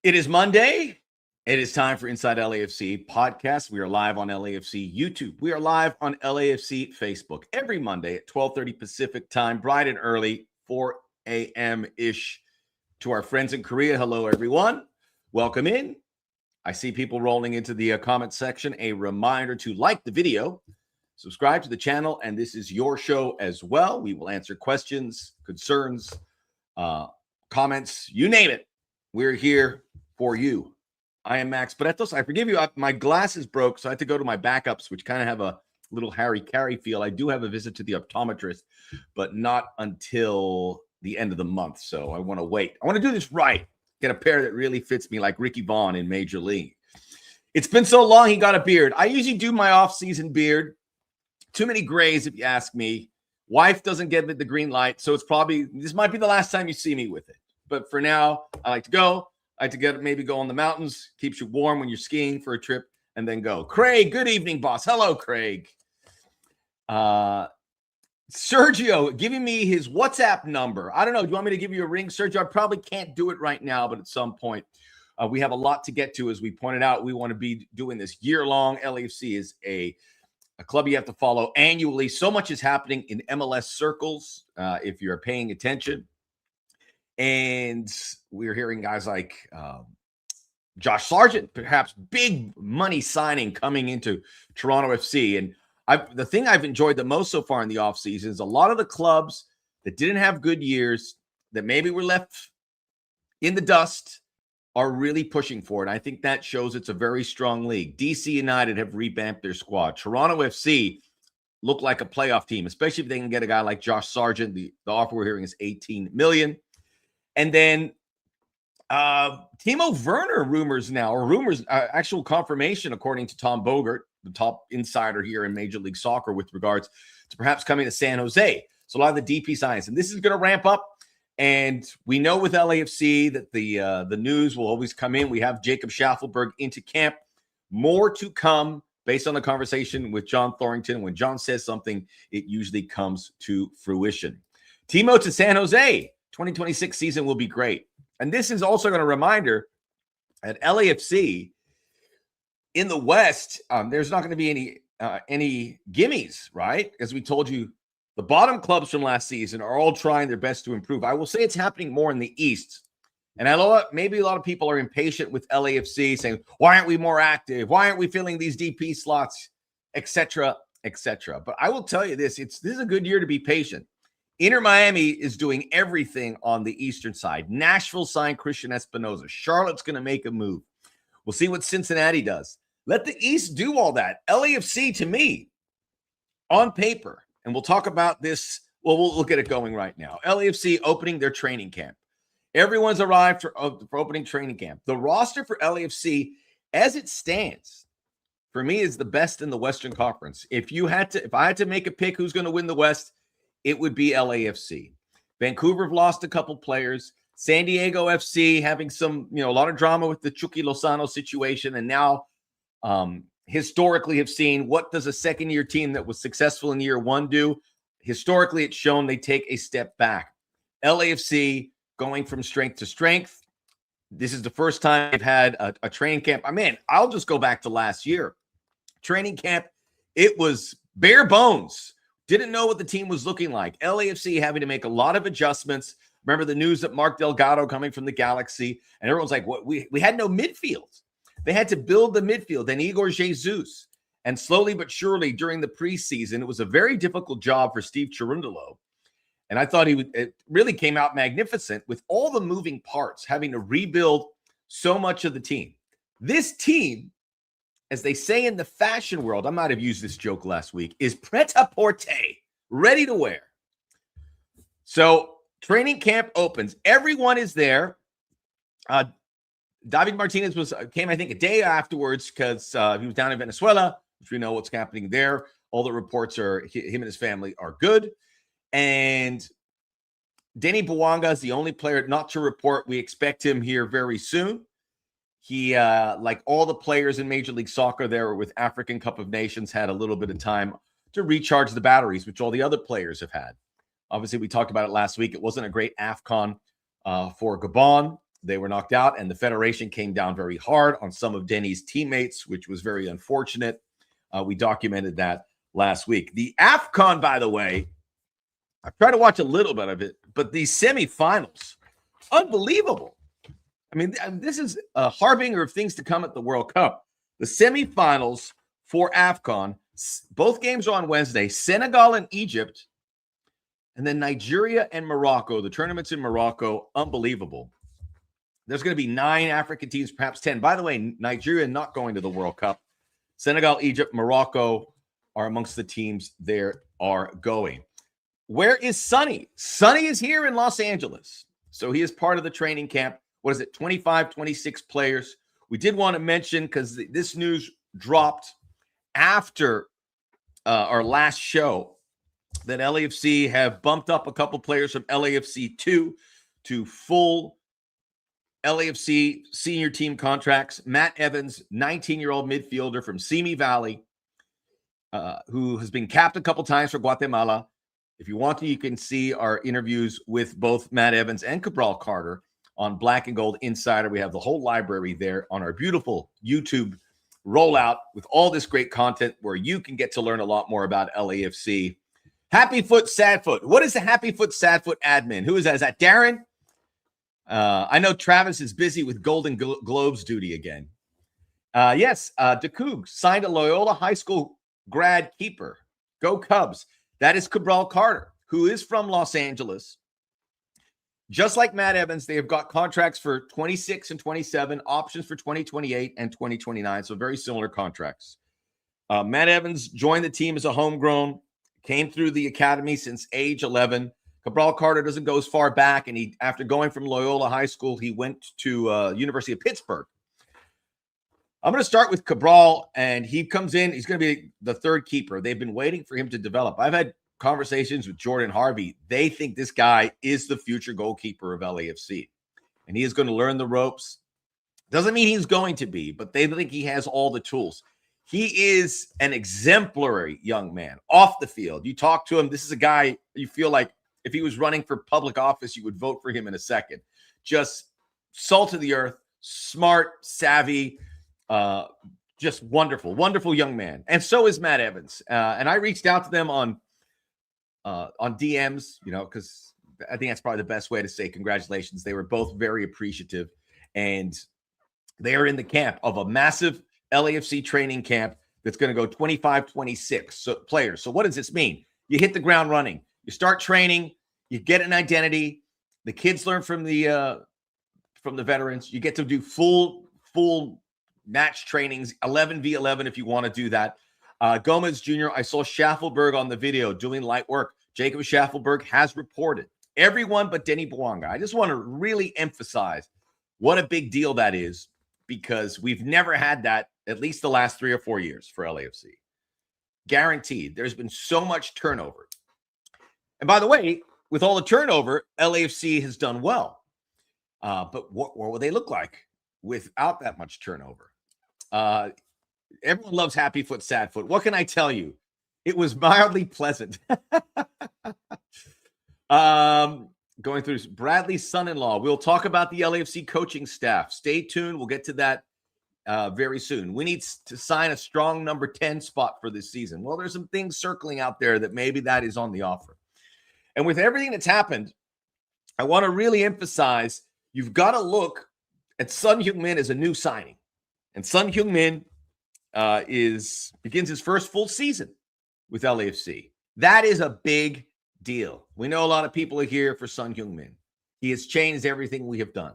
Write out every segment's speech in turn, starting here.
It is Monday. It is time for Inside LAFC podcast. We are live on LAFC YouTube. We are live on LAFC Facebook every Monday at 12:30 Pacific time, bright and early, 4 a.m.-ish. To our friends in Korea, hello, everyone. Welcome in. I see people rolling into the comment section. A reminder to like the video, subscribe to the channel, and this is your show as well. We will answer questions, concerns, comments, you name it. We're here for you. I am Max Bretos. I forgive you. My glasses broke, so I had to go to my backups, which kind of have a little Harry Carey feel. I do have a visit to the optometrist, but not until the end of the month. So I want to wait. I want to do this right. Get a pair that really fits me like Ricky Vaughn in Major League. It's been so long he got a beard. I usually do my off-season beard. Too many grays, if you ask me. Wife doesn't get the green light, so this might be the last time you see me with it. But for now, I like to go. I like to maybe go on the mountains. Keeps you warm when you're skiing for a trip, and then go. Craig, good evening, boss. Hello, Craig. Sergio giving me his WhatsApp number. I don't know. Do you want me to give you a ring, Sergio? I probably can't do it right now, but at some point. We have a lot to get to. As we pointed out, we want to be doing this year-long. LAFC is a club you have to follow annually. So much is happening in MLS circles if you're paying attention. And we're hearing guys like Josh Sargent, perhaps big money signing coming into Toronto FC. And the thing I've enjoyed the most so far in the offseason is a lot of the clubs that didn't have good years, that maybe were left in the dust, are really pushing for it. I think that shows it's a very strong league. DC United have revamped their squad. Toronto FC look like a playoff team, especially if they can get a guy like Josh Sargent. The offer we're hearing is $18 million. And then Timo Werner actual confirmation, according to Tom Bogert, the top insider here in Major League Soccer, with regards to perhaps coming to San Jose. So a lot of the DP signs. And this is going to ramp up. And we know with LAFC that the news will always come in. We have Jacob Shaffelburg into camp. More to come based on the conversation with John Thorrington. When John says something, it usually comes to fruition. Timo to San Jose. 2026 season will be great. And this is also going to reminder at LAFC in the West, there's not going to be any gimmies, right? As we told you, the bottom clubs from last season are all trying their best to improve. I will say it's happening more in the East. And I know maybe a lot of people are impatient with LAFC, saying, why aren't we more active? Why aren't we filling these DP slots, et cetera, et cetera. But I will tell you this is a good year to be patient. Inter Miami is doing everything on the eastern side. Nashville signed Christian Espinoza. Charlotte's going to make a move. We'll see what Cincinnati does. Let the East do all that. LAFC, to me, on paper, and we'll talk about this. Well, we'll get it going right now. LAFC opening their training camp. Everyone's arrived for opening training camp. The roster for LAFC, as it stands, for me, is the best in the Western Conference. If I had to make a pick who's going to win the West, it would be LAFC. Vancouver have lost a couple players. San Diego FC having a lot of drama with the Chucky Lozano situation. And now historically have seen, what does a second-year team that was successful in year one do? Historically, it's shown they take a step back. LAFC going from strength to strength. This is the first time they've had a training camp. I'll just go back to last year. Training camp, it was bare bones. Didn't know what the team was looking like. LAFC having to make a lot of adjustments. Remember the news that Mark Delgado coming from the Galaxy, and everyone's like, "What? We had no midfield." They had to build the midfield. Then Igor Jesus, and slowly but surely during the preseason, it was a very difficult job for Steve Cherundolo. And I thought it really came out magnificent with all the moving parts, having to rebuild so much of the team. This team, as they say in the fashion world, I might have used this joke last week, is pret-a-porter, ready to wear. So training camp opens. Everyone is there. David Martinez came, I think, a day afterwards because he was down in Venezuela, which we know what's happening there. All the reports are him and his family are good. And Denny Bouanga is the only player not to report. We expect him here very soon. He, like all the players in Major League Soccer there with African Cup of Nations, had a little bit of time to recharge the batteries, which all the other players have had. Obviously, we talked about it last week. It wasn't a great AFCON for Gabon. They were knocked out, and the federation came down very hard on some of Denny's teammates, which was very unfortunate. We documented that last week. The AFCON, by the way, I tried to watch a little bit of it, but these semifinals, unbelievable. I mean, this is a harbinger of things to come at the World Cup. The semifinals for AFCON, both games are on Wednesday, Senegal and Egypt, and then Nigeria and Morocco. The tournament's in Morocco, unbelievable. There's going to be 9 African teams, perhaps 10. By the way, Nigeria not going to the World Cup. Senegal, Egypt, Morocco are amongst the teams there are going. Where is Sonny? Sonny is here in Los Angeles. So he is part of the training camp. What is it, 25, 26 players? We did want to mention, because this news dropped after our last show, that LAFC have bumped up a couple players from LAFC 2 to full LAFC senior team contracts. Matt Evans, 19-year-old midfielder from Simi Valley, who has been capped a couple times for Guatemala. If you want to, you can see our interviews with both Matt Evans and Cabral Carter on Black and Gold Insider. We have the whole library there on our beautiful YouTube rollout with all this great content where you can get to learn a lot more about LAFC. Happy Foot, Sad Foot. What is the Happy Foot, Sad Foot admin? Who is that? Is that Darren? I know Travis is busy with Golden Globes duty again. Yes, DeCoog signed a Loyola High School grad keeper. Go Cubs. That is Cabral Carter, who is from Los Angeles. Just like Matt Evans, they have got contracts for 26 and 27, options for 2028 and 2029, so very similar contracts. Matt Evans joined the team as a homegrown, came through the academy since age 11. Cabral Carter doesn't go as far back, and after going from Loyola High School, he went to University of Pittsburgh. I'm going to start with Cabral, and he comes in. He's going to be the third keeper. They've been waiting for him to develop. I've had conversations with Jordan Harvey. They think this guy is the future goalkeeper of LAFC, and he is going to learn the ropes. Doesn't mean he's going to be, but they think he has all the tools. He is an exemplary young man off the field. You talk to him, this is a guy you feel like if he was running for public office, you would vote for him in a second. Just salt of the earth, smart, savvy, just wonderful, wonderful young man. And so is Matt Evans. And I reached out to them on DMs, because I think that's probably the best way to say congratulations. They were both very appreciative, and they are in the camp of a massive LAFC training camp that's going to go 25, 26 players. So what does this mean? You hit the ground running. You start training. You get an identity. The kids learn from the veterans. You get to do full match trainings, 11v11 if you want to do that. Gomez Jr., I saw Shaffelburg on the video doing light work. Jacob Shaffelburg has reported. Everyone but Denny Bouanga. I just want to really emphasize what a big deal that is, because we've never had that, at least the last 3 or 4 years for LAFC. Guaranteed. There's been so much turnover. And by the way, with all the turnover, LAFC has done well. But what will they look like without that much turnover? Everyone loves Happy Foot, Sad Foot. What can I tell you? It was mildly pleasant. Going through Bradley's son-in-law. We'll talk about the LAFC coaching staff. Stay tuned. We'll get to that very soon. We need to sign a strong number 10 spot for this season. Well, there's some things circling out there that maybe that is on the offer. And with everything that's happened, I want to really emphasize you've got to look at Son Heung-min as a new signing. And Son Heung-min begins his first full season with LAFC. That is a big deal. We know a lot of people are here for Son Heung-min. He has changed everything we have done.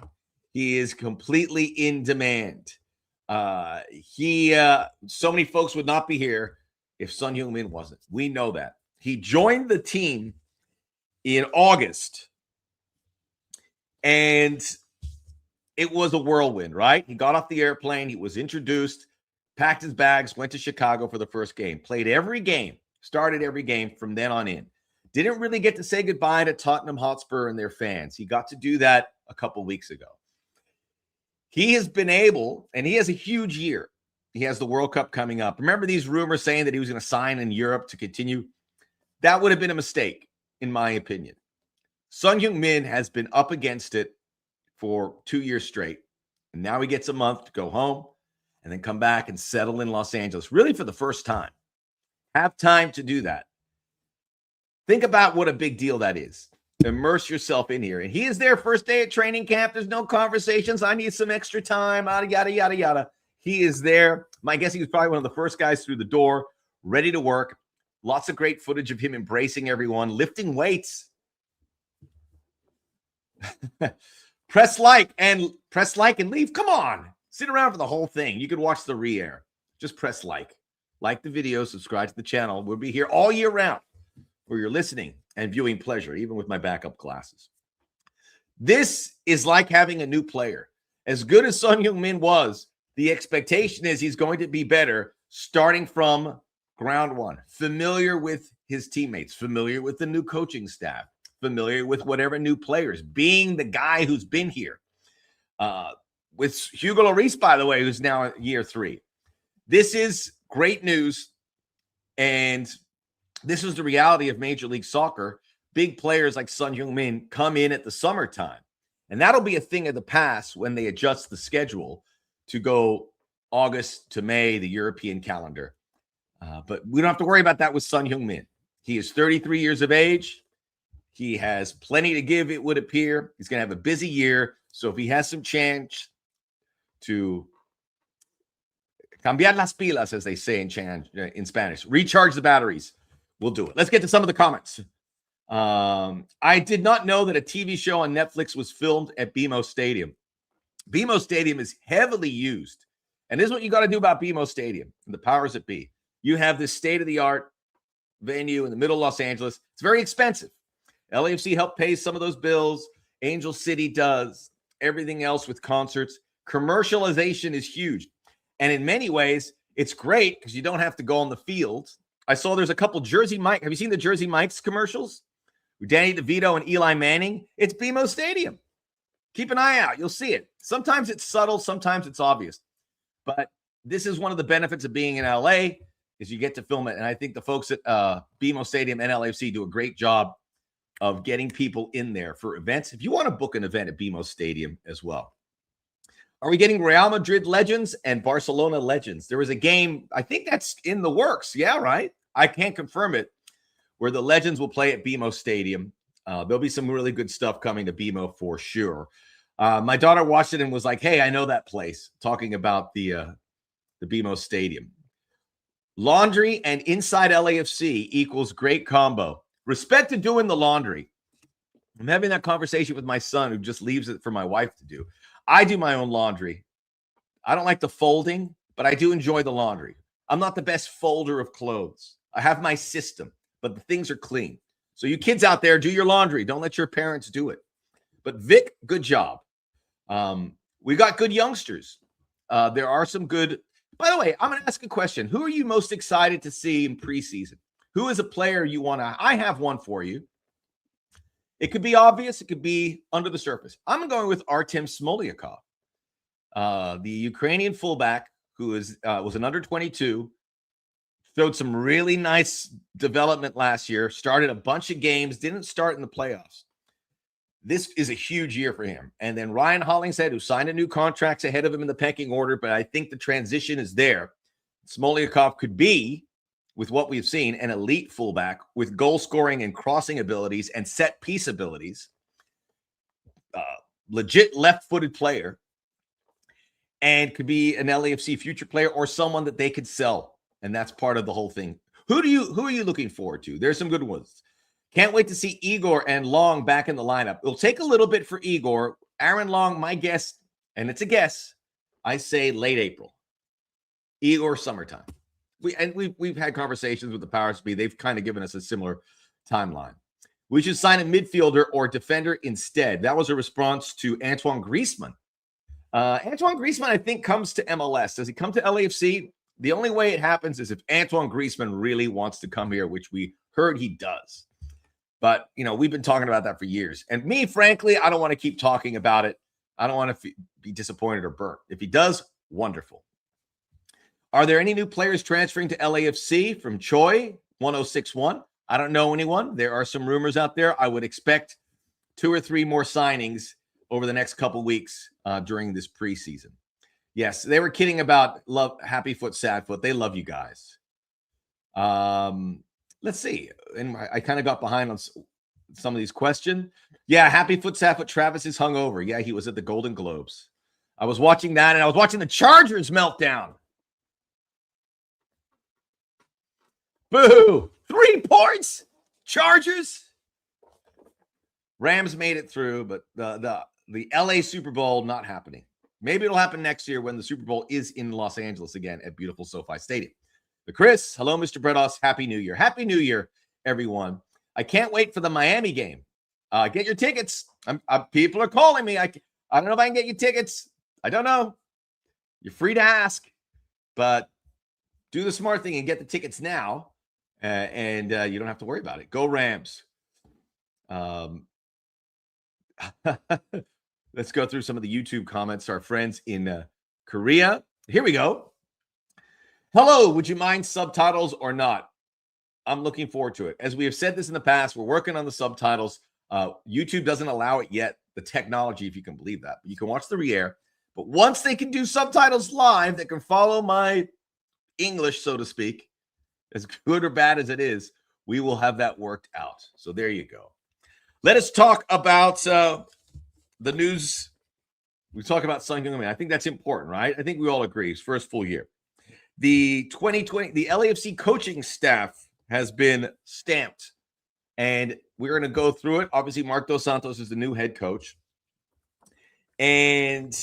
He is completely in demand. So many folks would not be here if Son Heung-min wasn't. We know that. He joined the team in August, and it was a whirlwind, right? He got off the airplane. He was introduced, packed his bags, went to Chicago for the first game, played every game, started every game from then on in. Didn't really get to say goodbye to Tottenham Hotspur and their fans. He got to do that a couple weeks ago. He has been able, and he has a huge year. He has the World Cup coming up. Remember these rumors saying that he was going to sign in Europe to continue? That would have been a mistake, in my opinion. Son Heung-min has been up against it for 2 years straight. And now he gets a month to go home and then come back and settle in Los Angeles, really for the first time. Have time to do that. Think about what a big deal that is. Immerse yourself in here. And he is there first day at training camp. There's no conversations. I need some extra time, yada, yada, yada. He is there. I guess he was probably one of the first guys through the door, ready to work. Lots of great footage of him embracing everyone, lifting weights. Press like and leave. Come on. Sit around for the whole thing. You could watch the re-air. Just press like. Like the video, subscribe to the channel. We'll be here all year round for your listening and viewing pleasure, even with my backup glasses. This is like having a new player. As good as Hyung Min was, the expectation is he's going to be better starting from ground one, familiar with his teammates, familiar with the new coaching staff, familiar with whatever new players, being the guy who's been here. With Hugo Lloris, by the way, who's now year 3. This is great news, and this is the reality of Major League Soccer. Big players like Hyung Min come in at the summertime, and that'll be a thing of the past when they adjust the schedule to go August to May, the European calendar. But we don't have to worry about that with Hyung Min. He is 33 years of age. He has plenty to give, it would appear. He's going to have a busy year. So if he has some chance to cambiar las pilas, as they say in Spanish, recharge the batteries, we'll do it. Let's get to some of the comments. I did not know that a TV show on Netflix was filmed at BMO Stadium. BMO Stadium is heavily used. And this is what you got to do about BMO Stadium and the powers that be. You have this state-of-the-art venue in the middle of Los Angeles. It's very expensive. LAFC helped pay some of those bills. Angel City does. Everything else with concerts. Commercialization is huge. And in many ways, it's great because you don't have to go on the field. I saw there's a couple Jersey Mike. Have you seen the Jersey Mike's commercials? With Danny DeVito and Eli Manning. It's BMO Stadium. Keep an eye out. You'll see it. Sometimes it's subtle. Sometimes it's obvious. But this is one of the benefits of being in LA is you get to film it. And I think the folks at BMO Stadium and LAFC do a great job of getting people in there for events. If you want to book an event at BMO Stadium as well. Are we getting Real Madrid legends and Barcelona legends? There was a game, I think that's in the works. Yeah, right? I can't confirm it, where the legends will play at BMO Stadium. There'll be some really good stuff coming to BMO for sure. My daughter watched it and was like, hey, I know that place, talking about the BMO Stadium. Laundry and inside LAFC equals great combo. Respect to doing the laundry. I'm having that conversation with my son who just leaves it for my wife to do. I do my own laundry. I don't like the folding, but I do enjoy the laundry. I'm not the best folder of clothes. I have my system, but the things are clean. So you kids out there, do your laundry. Don't let your parents do it. But Vic, good job. We got good youngsters. There are some good. By the way, I'm going to ask a question. Who are you most excited to see in preseason? Who is a player you want to? I have one for you. It could be obvious. It could be under the surface. I'm going with Artem Smoliakov, the Ukrainian fullback who was an under-22, showed some really nice development last year, started a bunch of games, didn't start in the playoffs. This is a huge year for him. And then Ryan Hollingshead, who signed a new contract ahead of him in the pecking order, but I think the transition is there. Smoliakov could be, with what we've seen, an elite fullback with goal scoring and crossing abilities and set piece abilities. Legit left-footed player, and could be an LAFC future player or someone that they could sell. And that's part of the whole thing. Who are you looking forward to? There's some good ones. Can't wait to see Igor and Long back in the lineup. It'll take a little bit for Igor. Aaron Long, my guess, and it's a guess, I say late April. Igor, summertime. We've had conversations with the powers be. They've kind of given us a similar timeline. We should sign a midfielder or defender instead. That was a response to Antoine Griezmann. Antoine Griezmann, I think, comes to MLS. Does he come to LAFC? The only way it happens is if Antoine Griezmann really wants to come here, which we heard he does. But, we've been talking about that for years. And me, frankly, I don't want to keep talking about it. I don't want to be disappointed or burnt. If he does, wonderful. Are there any new players transferring to LAFC from Choi 1061? I don't know anyone. There are some rumors out there. I would expect 2 or 3 more signings over the next couple weeks during this preseason. Yes, they were kidding about love, happy foot, sad foot. They love you guys. Let's see. And I kind of got behind on some of these questions. Yeah, happy foot, sad foot. Travis is hungover. Yeah, he was at the Golden Globes. I was watching that, and I was watching the Chargers meltdown. Boo! 3 points. Chargers. Rams made it through, but the LA Super Bowl not happening. Maybe it'll happen next year when the Super Bowl is in Los Angeles again at beautiful SoFi Stadium. But Chris, hello, Mr. Bretos. Happy New Year. Happy New Year, everyone. I can't wait for the Miami game. Get your tickets. People are calling me. I don't know if I can get you tickets. I don't know. You're free to ask, but do the smart thing and get the tickets now, and you don't have to worry about it. Go Rams. Let's go through some of the YouTube comments. Our friends in Korea. Here we go. Hello, would you mind subtitles or not? I'm looking forward to it. As we have said this in the past, we're working on the subtitles. YouTube doesn't allow it yet, the technology, if you can believe that. You can watch the re-air. But once they can do subtitles live, that can follow my English, so to speak, as good or bad as it is, we will have that worked out. So there you go. Let us talk about the news. We talk about Son Heung-min. I think that's important, right? I think we all agree. His first full year. The 2020, the LAFC coaching staff has been stamped, and we're going to go through it. Obviously, Marc Dos Santos is the new head coach, and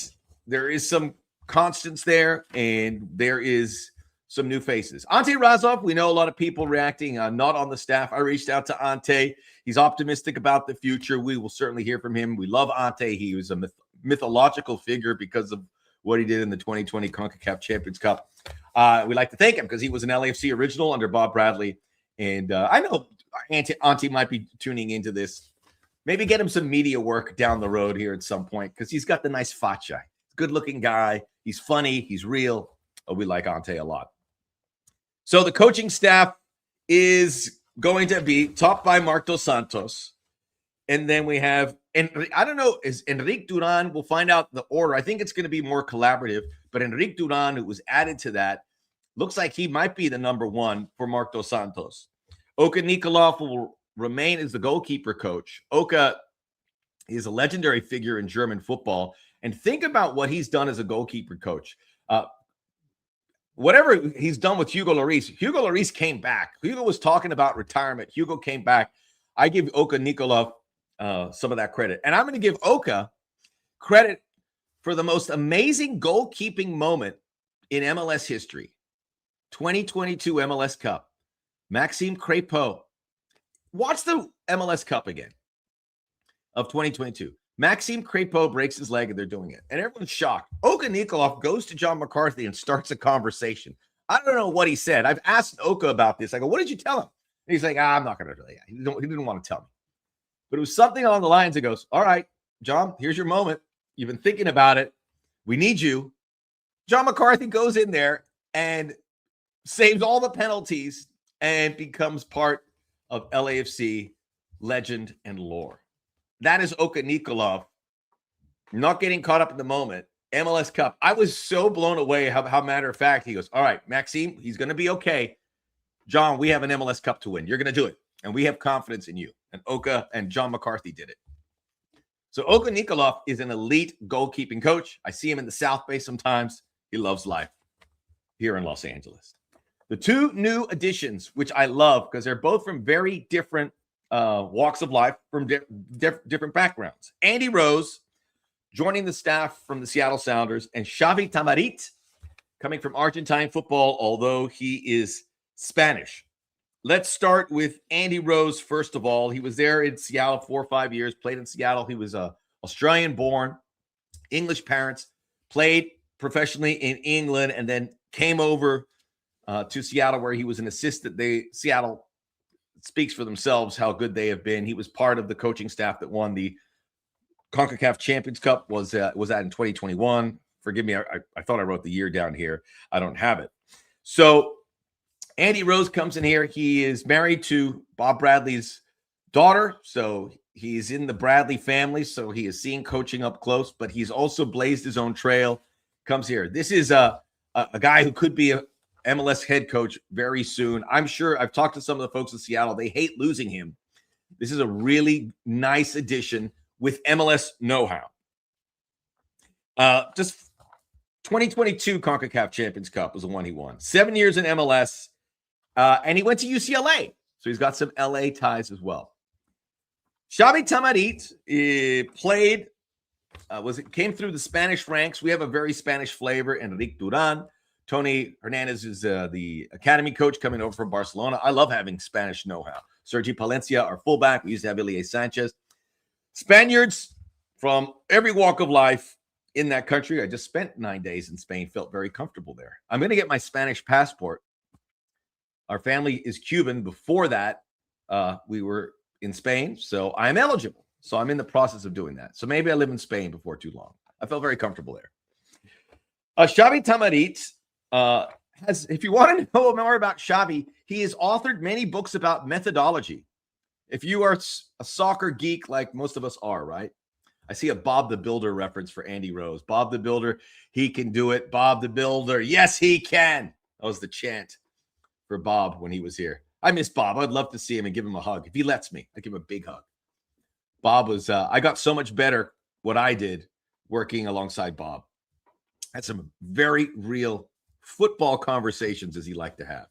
there is some constants there, and there is some new faces. Ante Razov, we know a lot of people reacting, not on the staff. I reached out to Ante. He's optimistic about the future. We will certainly hear from him. We love Ante. He was a mythological figure because of what he did in the 2020 CONCACAF Champions Cup. We like to thank him because he was an LAFC original under Bob Bradley. And I know Ante might be tuning into this. Maybe get him some media work down the road here at some point because he's got the nice facha. Good-looking guy. He's funny. He's real. Oh, we like Ante a lot. So the coaching staff is going to be topped by Marc Dos Santos. And then we have, and I don't know, is Enrique Duran, we'll find out the order. I think it's going to be more collaborative, but Enrique Duran, who was added to that, looks like he might be the number one for Marc Dos Santos. Oka Nikolov will remain as the goalkeeper coach. Oka is a legendary figure in German football. And think about what he's done as a goalkeeper coach. Whatever he's done with Hugo Lloris came back. Hugo was talking about retirement. Hugo came back. I give Oka Nikolov some of that credit. And I'm going to give Oka credit for the most amazing goalkeeping moment in MLS history. 2022 MLS Cup. Maxime Crépeau. Watch the MLS Cup again of 2022. Maxime Crépeau breaks his leg and they're doing it. And everyone's shocked. Oka Nikolov goes to John McCarthy and starts a conversation. I don't know what he said. I've asked Oka about this. I go, what did you tell him? And he's like, I'm not going to tell you. He didn't want to tell me. But it was something along the lines that goes, all right, John, here's your moment. You've been thinking about it. We need you. John McCarthy goes in there and saves all the penalties and becomes part of LAFC legend and lore. That is Oka Nikolov. Not getting caught up in the moment. MLS Cup. I was so blown away how matter of fact he goes, all right, Maxime, he's going to be okay. John, we have an MLS Cup to win. You're going to do it. And we have confidence in you. And Oka and John McCarthy did it. So Oka Nikolov is an elite goalkeeping coach. I see him in the South Bay sometimes. He loves life here in Los Angeles. The two new additions, which I love because they're both from very different walks of life, from different backgrounds. Andy Rose joining the staff from the Seattle Sounders, and Xavi Tamarit coming from Argentine football, although he is Spanish. Let's start with Andy Rose, first of all. He was there in Seattle 4 or 5 years, played in Seattle. He was Australian-born, English parents, played professionally in England, and then came over to Seattle where he was an assistant. Seattle speaks for themselves how good they have been. He was part of the coaching staff that won the CONCACAF Champions Cup, was that in 2021. Forgive me, I thought I wrote the year down here. I don't have it. So Andy Rose comes in here. He is married to Bob Bradley's daughter, so He's in the Bradley family, so he is seeing coaching up close, but he's also blazed his own trail. Comes here. This is a guy who could be a MLS head coach very soon. I'm sure I've talked to some of the folks in Seattle. They hate losing him. This is a really nice addition with MLS know-how. Just 2022 CONCACAF Champions Cup was the one he won. 7 years in MLS, and he went to UCLA, so he's got some LA ties as well. Xavi Tamarit came through the Spanish ranks. We have a very Spanish flavor. Enrique Duran. Tony Hernandez is the academy coach coming over from Barcelona. I love having Spanish know-how. Sergi Palencia, our fullback. We used to have Ilie Sanchez. Spaniards from every walk of life in that country. I just spent 9 days in Spain, felt very comfortable there. I'm going to get my Spanish passport. Our family is Cuban. Before that, we were in Spain, so I'm eligible. So I'm in the process of doing that. So maybe I live in Spain before too long. I felt very comfortable there. Xavi Tamarit has, if you want to know more about Xavi, he has authored many books about methodology. If you are a soccer geek like most of us are, right? I see a Bob the Builder reference for Andy Rose. Bob the Builder, he can do it. Bob the Builder, yes, he can. That was the chant for Bob when he was here. I miss Bob. I'd love to see him and give him a hug. If he lets me, I'd give him a big hug. Bob was, I got so much better what I did working alongside Bob. Had some very real football conversations, as he liked to have.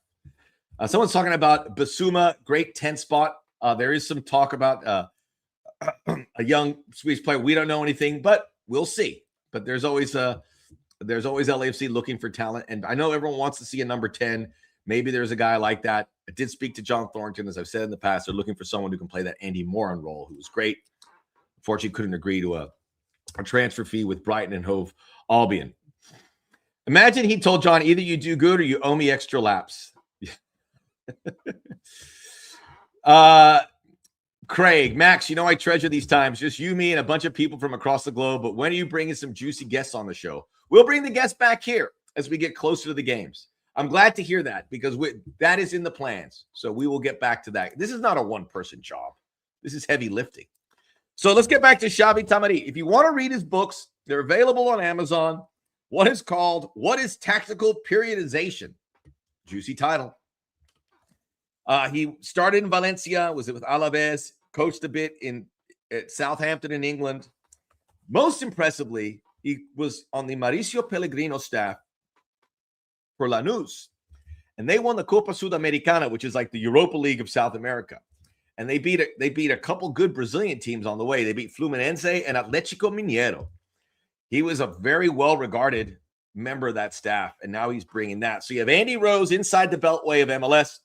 Someone's talking about Basuma, great 10 spot. There is some talk about a young Swedish player. We don't know anything, but we'll see. But there's always LAFC looking for talent. And I know everyone wants to see a number 10. Maybe there's a guy like that. I did speak to John Thornton, as I've said in the past. They're looking for someone who can play that Andy Moran role, who was great. Unfortunately, couldn't agree to a transfer fee with Brighton and Hove Albion. Imagine he told John, either you do good or you owe me extra laps. Craig, Max, you know I treasure these times. Just you, me, and a bunch of people from across the globe. But when are you bringing some juicy guests on the show? We'll bring the guests back here as we get closer to the games. I'm glad to hear that because that is in the plans. So we will get back to that. This is not a one-person job. This is heavy lifting. So let's get back to Xavi Tamarit. If you want to read his books, they're available on Amazon. One is called What is Tactical Periodization? Juicy title. He started in Valencia, was with Alaves, coached a bit at Southampton in England. Most impressively, he was on the Mauricio Pellegrino staff for Lanús, and they won the Copa Sudamericana, which is like the Europa League of South America. And they beat a couple good Brazilian teams on the way. They beat Fluminense and Atlético Mineiro. He was a very well-regarded member of that staff, and now he's bringing that. So you have Andy Rose inside the beltway of MLS,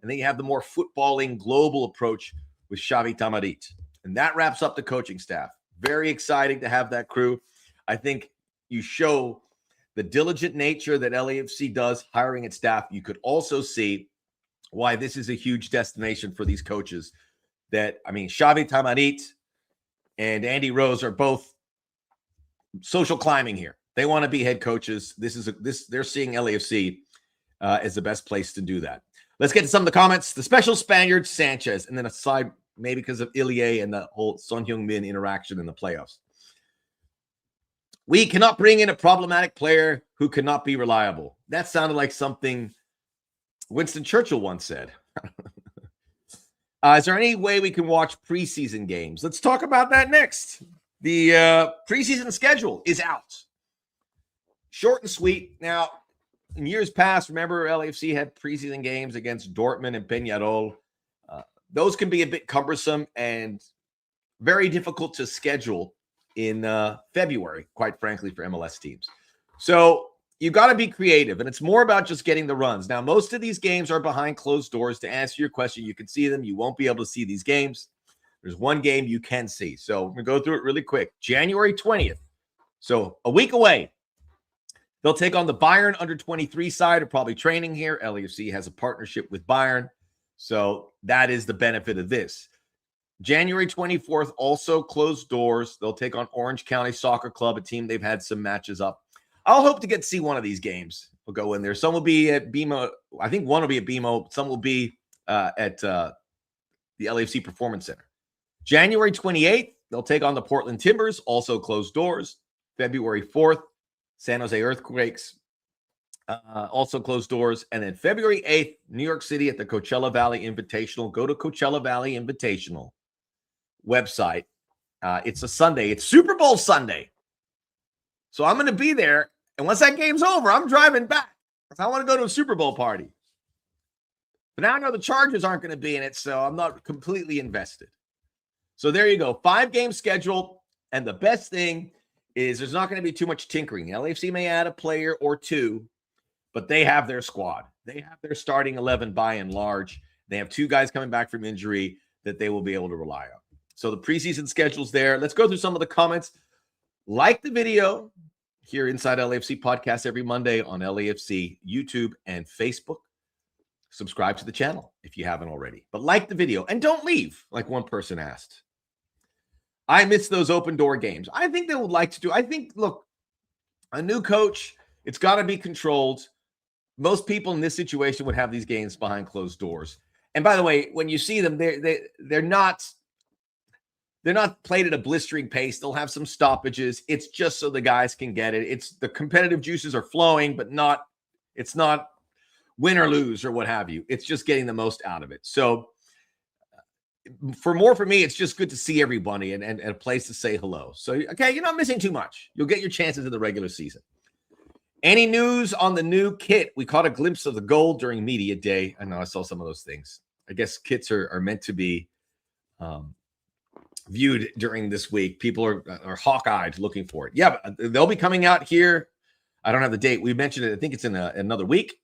and then you have the more footballing global approach with Xavi Tamarit. And that wraps up the coaching staff. Very exciting to have that crew. I think you show the diligent nature that LAFC does hiring its staff. You could also see why this is a huge destination for these coaches. Xavi Tamarit and Andy Rose are both social climbing here. They want to be head coaches. They're seeing LAFC as the best place to do that. Let's get to some of the comments. The special Spaniard, Sanchez, and then aside maybe because of Ilie and the whole Son Hyung Min interaction in the playoffs. We cannot bring in a problematic player who cannot be reliable. That sounded like something Winston Churchill once said. Is there any way we can watch preseason games? Let's talk about that next. The preseason schedule is out. Short and sweet. Now, in years past, remember LAFC had preseason games against Dortmund and Peñarol. Those can be a bit cumbersome and very difficult to schedule in February, quite frankly, for MLS teams. So you got to be creative, and it's more about just getting the runs. Now, most of these games are behind closed doors. To answer your question, you can see them. You won't be able to see these games. There's one game you can see. So we're going to go through it really quick. January 20th. So a week away. They'll take on the Bayern under-23 side, are probably training here. LAFC has a partnership with Bayern. So that is the benefit of this. January 24th, also closed doors. They'll take on Orange County Soccer Club, a team they've had some matches up. I'll hope to get to see one of these games. We'll go in there. Some will be at BMO. I think one will be at BMO. Some will be at the LAFC Performance Center. January 28th, they'll take on the Portland Timbers, also closed doors. February 4th, San Jose Earthquakes, also closed doors. And then February 8th, New York City at the Coachella Valley Invitational. Go to Coachella Valley Invitational website. It's a Sunday. It's Super Bowl Sunday. So I'm going to be there. And once that game's over, I'm driving back. I want to go to a Super Bowl party. But now I know the Chargers aren't going to be in it, so I'm not completely invested. So there you go. 5 games scheduled. And the best thing is there's not going to be too much tinkering. The LAFC may add a player or two, but they have their squad. They have their starting 11 by and large. They have 2 guys coming back from injury that they will be able to rely on. So the preseason schedule's there. Let's go through some of the comments. Like the video here inside LAFC podcast every Monday on LAFC YouTube and Facebook. Subscribe to the channel if you haven't already. But like the video and don't leave, like one person asked. I miss those open door games. I think they would like to do. I think, look, a new coach, it's got to be controlled. Most people in this situation would have these games behind closed doors. And by the way, when you see them, they're not played at a blistering pace. They'll have some stoppages. It's just so the guys can get it. It's the competitive juices are flowing, but it's not win or lose or what have you. It's just getting the most out of it. So for me, it's just good to see everybody and a place to say hello. So, okay, you're not missing too much. You'll get your chances in the regular season. Any news on the new kit? We caught a glimpse of the goal during media day. I know I saw some of those things. I guess kits are meant to be viewed during this week. People are hawk-eyed looking for it. Yeah, but they'll be coming out here. I don't have the date. We mentioned it. I think it's in another week,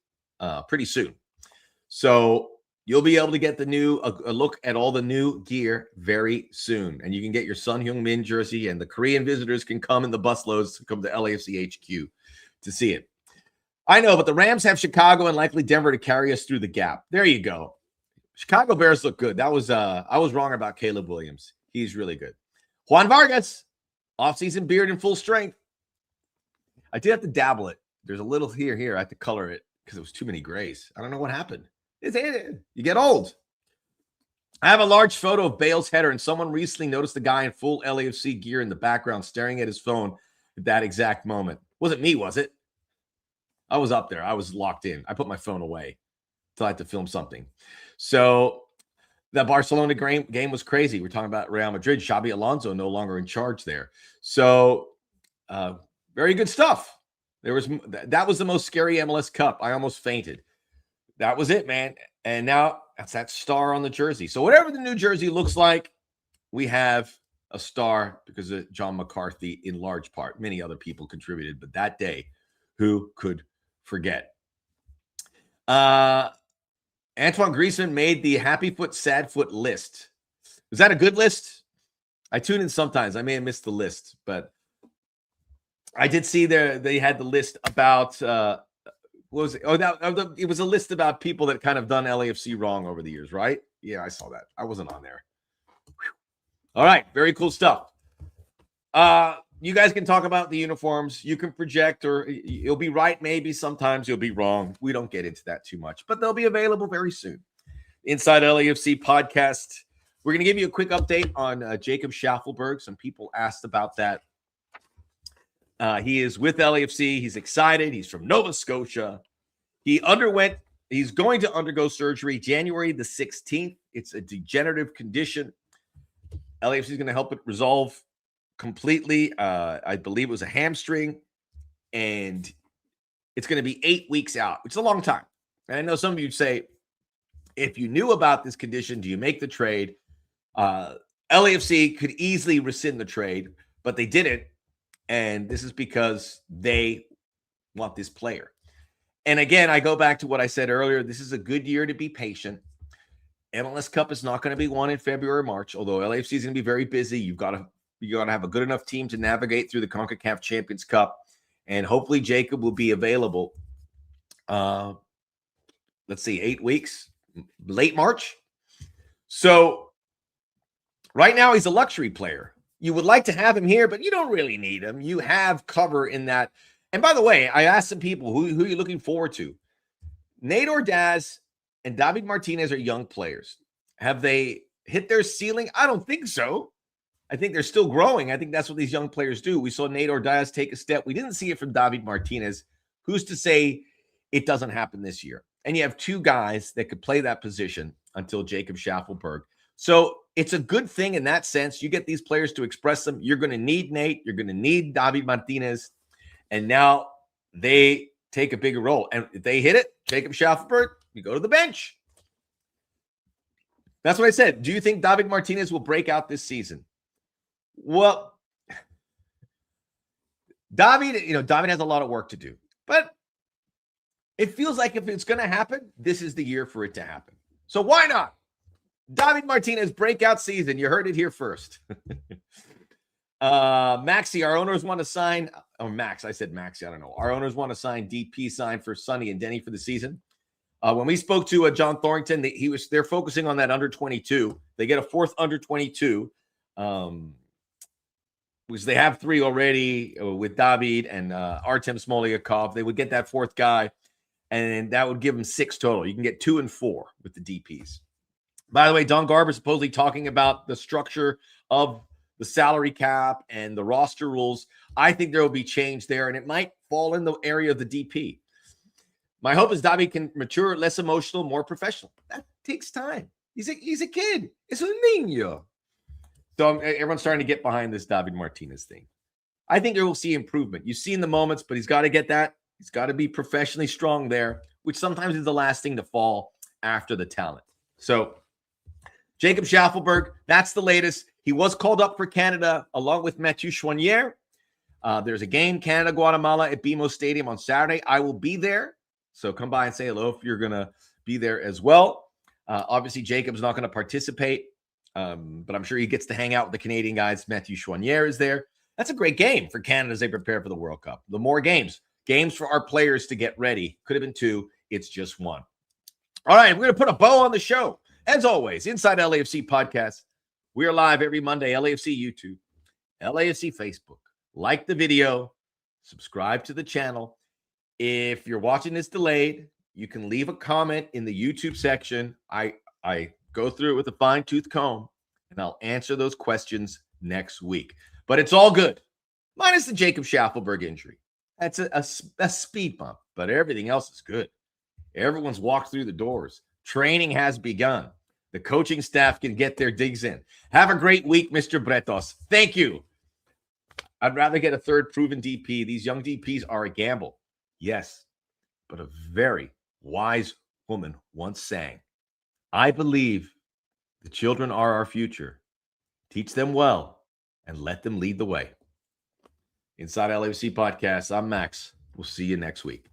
pretty soon. So you'll be able to get a look at all the new gear very soon. And you can get your Son Hyung Min jersey, and the Korean visitors can come in the busloads to come to LAFC HQ to see it. I know, but the Rams have Chicago and likely Denver to carry us through the gap. There you go. Chicago Bears look good. I was wrong about Caleb Williams. He's really good. Juan Vargas, offseason beard in full strength. I did have to dabble it. There's a little here. I had to color it because it was too many grays. I don't know what happened. You get old. I have a large photo of Bale's header, and someone recently noticed the guy in full LAFC gear in the background staring at his phone at that exact moment. Wasn't me, was it? I was up there. I was locked in. I put my phone away until I had to film something. So the Barcelona game was crazy. We're talking about Real Madrid. Xabi Alonso no longer in charge there. So very good stuff. That was the most scary MLS Cup. I almost fainted. That was it, man. And now that's that star on the jersey. So whatever the new jersey looks like, we have a star because of John McCarthy in large part. Many other people contributed, but that day, who could forget? Antoine Griezmann made the happy foot, sad foot list. Was that a good list? I tune in sometimes. I may have missed the list, but I did see they had the list about what was it? It was a list about people that kind of done LAFC wrong over the years, right? Yeah, I saw that. I wasn't on there. Whew. All right, very cool stuff. You guys can talk about the uniforms. You can project, or you'll be right. Maybe sometimes you'll be wrong. We don't get into that too much, but they'll be available very soon. Inside LAFC podcast. We're going to give you a quick update on Jacob Shaffelburg. Some people asked about that. He is with LAFC. He's excited. He's from Nova Scotia. He's going to undergo surgery January the 16th. It's a degenerative condition. LAFC is going to help it resolve completely. I believe it was a hamstring, and it's going to be 8 weeks out, which is a long time. And I know some of you say, if you knew about this condition, do you make the trade? LAFC could easily rescind the trade, but they didn't. And this is because they want this player. And again, I go back to what I said earlier. This is a good year to be patient. MLS Cup is not going to be won in February or March, although LAFC is going to be very busy. You got to have a good enough team to navigate through the CONCACAF Champions Cup. And hopefully Jacob will be available. Let's see, 8 weeks, late March. So right now he's a luxury player. You would like to have him here, but you don't really need him. You have cover in that. And by the way, I asked some people, who are you looking forward to? Nate Ordaz and David Martinez are young players. Have they hit their ceiling? I don't think so. I think they're still growing. I think that's what these young players do. We saw Nate Ordaz take a step. We didn't see it from David Martinez. Who's to say it doesn't happen this year? And you have two guys that could play that position until Jacob Shaffelburg. So it's a good thing in that sense. You get these players to express them. You're going to need Nate. You're going to need David Martinez. And now they take a bigger role. And if they hit it, Jacob Shaffelburg, you go to the bench. That's what I said. Do you think David Martinez will break out this season? Well, David has a lot of work to do. But it feels like if it's going to happen, this is the year for it to happen. So why not? David Martinez breakout season. You heard it here first. Maxi, our owners want to sign. Oh, Max. I said Maxi. I don't know. Our owners want to sign DP sign for Sonny and Denny for the season. When we spoke to John Thorrington, they're focusing on that under 22. They get a fourth under 22. Because they have three already with David and Artem Smolyakov. They would get that fourth guy, and that would give them 6 total. You can get 2 and 4 with the DPs. By the way, Don Garber is supposedly talking about the structure of the salary cap and the roster rules. I think there will be change there, and it might fall in the area of the DP. My hope is David can mature, less emotional, more professional. That takes time. He's a kid. It's un niño. So everyone's starting to get behind this David Martinez thing. I think there will see improvement. You've seen the moments, but he's got to get that. He's got to be professionally strong there, which sometimes is the last thing to fall after the talent. So Jacob Shaffelburg, that's the latest. He was called up for Canada along with Mathieu Choinière. There's a game, Canada-Guatemala at BMO Stadium on Saturday. I will be there. So come by and say hello if you're going to be there as well. Obviously, Jacob's not going to participate. But I'm sure he gets to hang out with the Canadian guys. Mathieu Choinière is there. That's a great game for Canada as they prepare for the World Cup. The more games for our players to get ready. Could have been 2. It's just 1. All right, we're going to put a bow on the show. As always, Inside LAFC Podcast. We are live every Monday, LAFC YouTube, LAFC Facebook. Like the video. Subscribe to the channel. If you're watching this delayed, you can leave a comment in the YouTube section. I go through it with a fine-tooth comb, and I'll answer those questions next week. But it's all good, minus the Jacob Shaffelburg injury. That's a speed bump, but everything else is good. Everyone's walked through the doors. Training has begun. The coaching staff can get their digs in. Have a great week, Mr. Bretos. Thank you. I'd rather get a third proven DP. These young DPs are a gamble. Yes, but a very wise woman once sang, I believe the children are our future. Teach them well and let them lead the way. Inside LAFC Podcast, I'm Max. We'll see you next week.